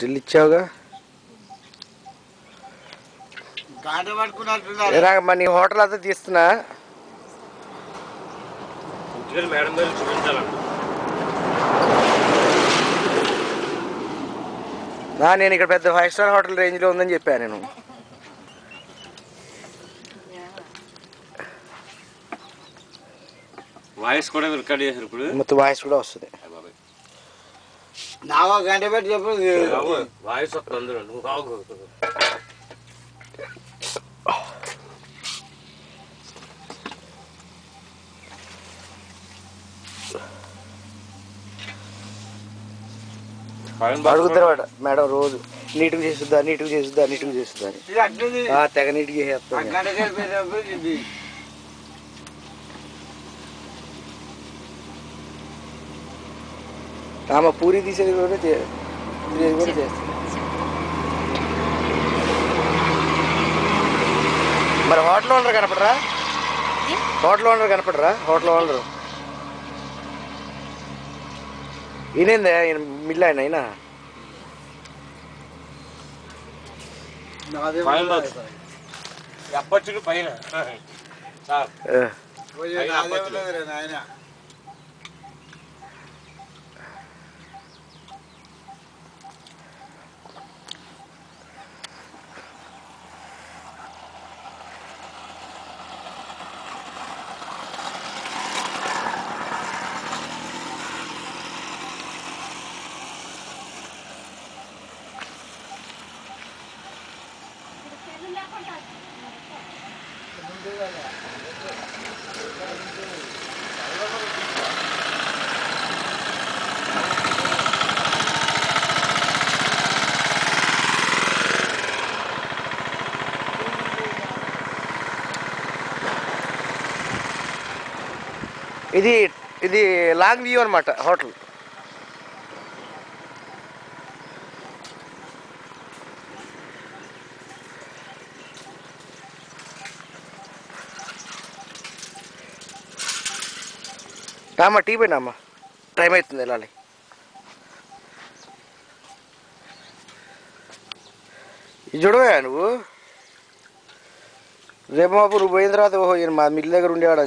Still ఇచ్చావుగా మరి నీ hotel అంతా తీస్తున్నా మేడం గారు చూపించాలంట. నేను ఇక్కడ పెద్ద 5 స్టార్ హోటల్ రేంజ్లో ఉందని చెప్పాను నేను. వాయిస్ కూడా రికార్డ్ చేశారు ఇప్పుడు. మొత్తం వాయిస్ కూడా వస్తుంది. గంట పెట్టి చెప్పు వాయిస్ వస్తుంది అందరూ. నువ్వు బాగు అడుగుతారు మేడం రోజు నీట్గా చేస్తుందా నీట్గా చేస్తుందా నీట్గా చేస్తుందా అని తెగ నీట్గా చేసేస్తాను. ఆమె పూరి తీసేది కూడా చేస్తుంది. మరి హోటల్ ఓనర్ కనపడరా? హోటల్ ఓనర్ కనపడరా? హోటల్ ఓనరు ఈయనేందా? ఆయన మిల్లు ఆయన ఎప్పచ్చు పైన ఇది లాంగ్ వ్యూ అనమాట హోటల్. అమ్మ టీ పోయినా అమ్మ, టైం అవుతుంది వెళ్ళాలి. ఇది చూడవా నువ్వు? రేపు మాపు నువ్వు పోయిన తర్వాత ఓహో ఈయన మా మిల్లు దగ్గర ఉండేవాడు.